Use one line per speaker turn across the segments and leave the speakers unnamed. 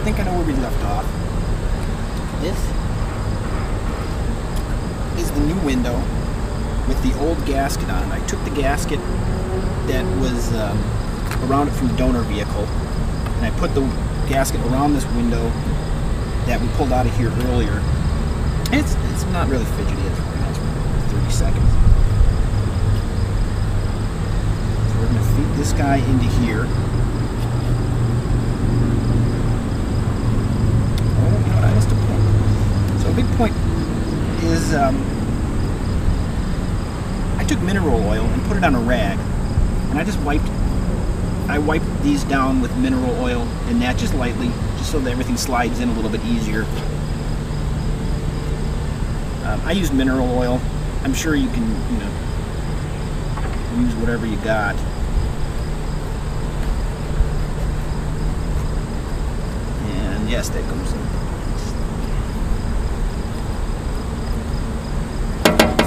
think I know where we left off. This is the new window with the old gasket on it. I took the gasket that was around it from the donor vehicle, and I put the gasket around this window that we pulled out of here earlier. It's not really fidgety. It's 30 seconds. So we're going to feed this guy into here. Oh, you know what? I missed a point. So a big point is I took mineral oil and put it on a rag, and I wiped these down with mineral oil and that just lightly, just so that everything slides in a little bit easier. I used mineral oil. I'm sure you can, use whatever you got. And yes, that goes in.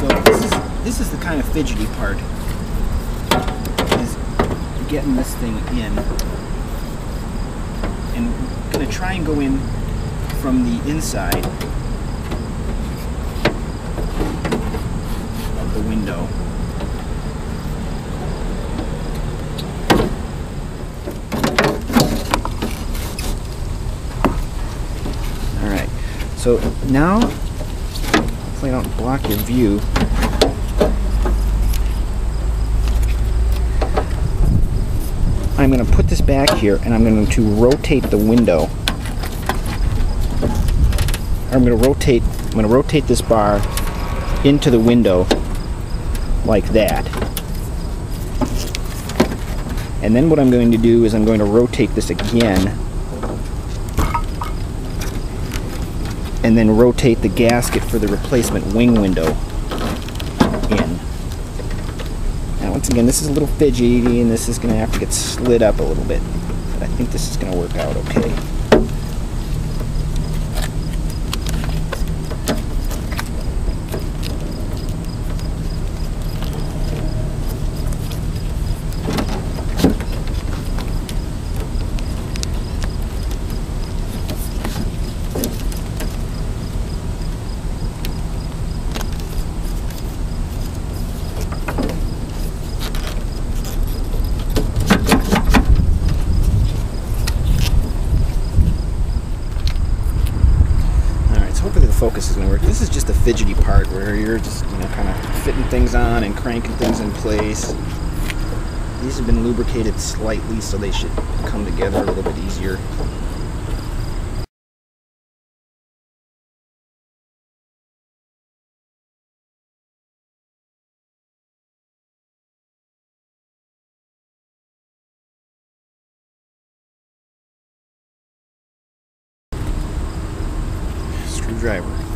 So this is the kind of fidgety part, is getting this thing in. And I'm going to try and go in from the inside of the window. Alright, so now, hopefully I don't block your view. I'm going to put this back here and I'm going to rotate the window. I'm going to rotate this bar into the window like that. And then what I'm going to do is I'm going to rotate this again and then rotate the gasket for the replacement wing window in. Now once again, this is a little fidgety and this is going to have to get slid up a little bit, but I think this is going to work out okay. Focus is going to work. This is just the fidgety part where you're just, kind of fitting things on and cranking things in place. These have been lubricated slightly, so they should come together a little bit easier. Screwdriver.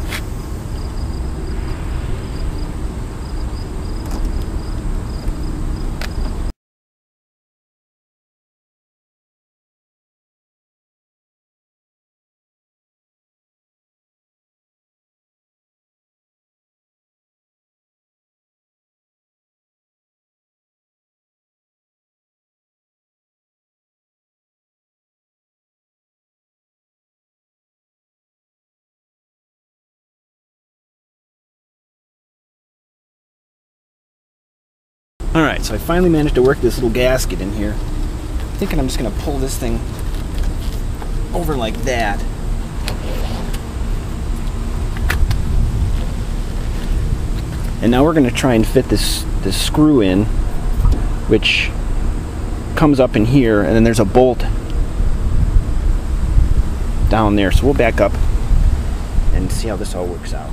Alright, so I finally managed to work this little gasket in here. I'm thinking I'm just going to pull this thing over like that. And now we're going to try and fit this screw in, which comes up in here, and then there's a bolt down there. So we'll back up and see how this all works out.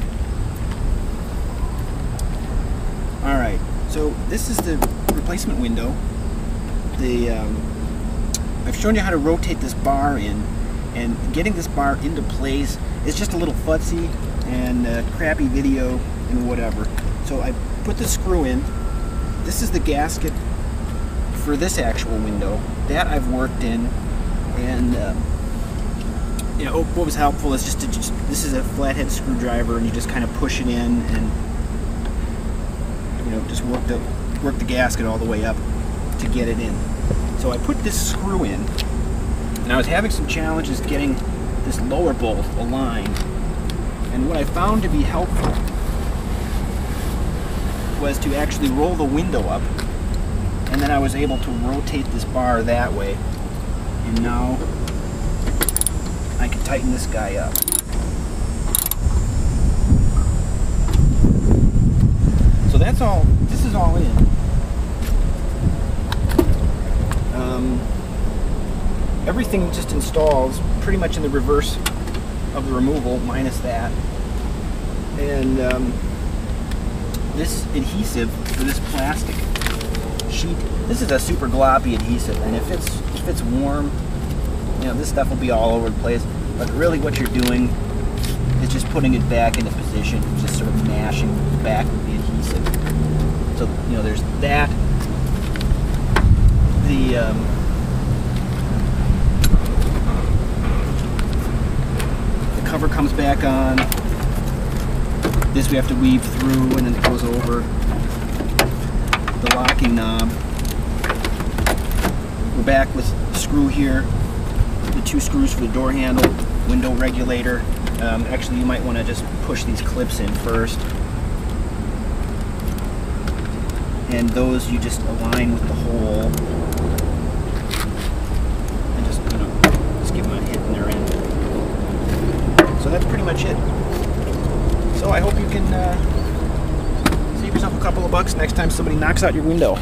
Alright. So this is the replacement window. I've shown you how to rotate this bar in, and getting this bar into place is just a little futzy and crappy video and whatever. So I put the screw in. This is the gasket for this actual window that I've worked in, and what was helpful is this is a flathead screwdriver, and you just kind of push it in and just work the gasket all the way up to get it in. So I put this screw in, and I was having some challenges getting this lower bolt aligned. And what I found to be helpful was to actually roll the window up, and then I was able to rotate this bar that way, and now I can tighten this guy up. So that's all, this is all in. Everything just installs pretty much in the reverse of the removal, minus that. And this adhesive for this plastic sheet, this is a super gloppy adhesive, and if it's warm, you know, this stuff will be all over the place. But really what you're doing is just putting it back into position, just sort of mashing back with the adhesive. So, you know, there's that. The cover comes back on. This we have to weave through, and then it goes over the locking knob. We're back with the screw here, the 2 screws for the door handle, window regulator. Actually, you might want to just push these clips in first. And those you just align with the hole. And just, you know, just give them a hit in their end. So that's pretty much it. So I hope you can save yourself a couple of bucks next time somebody knocks out your window.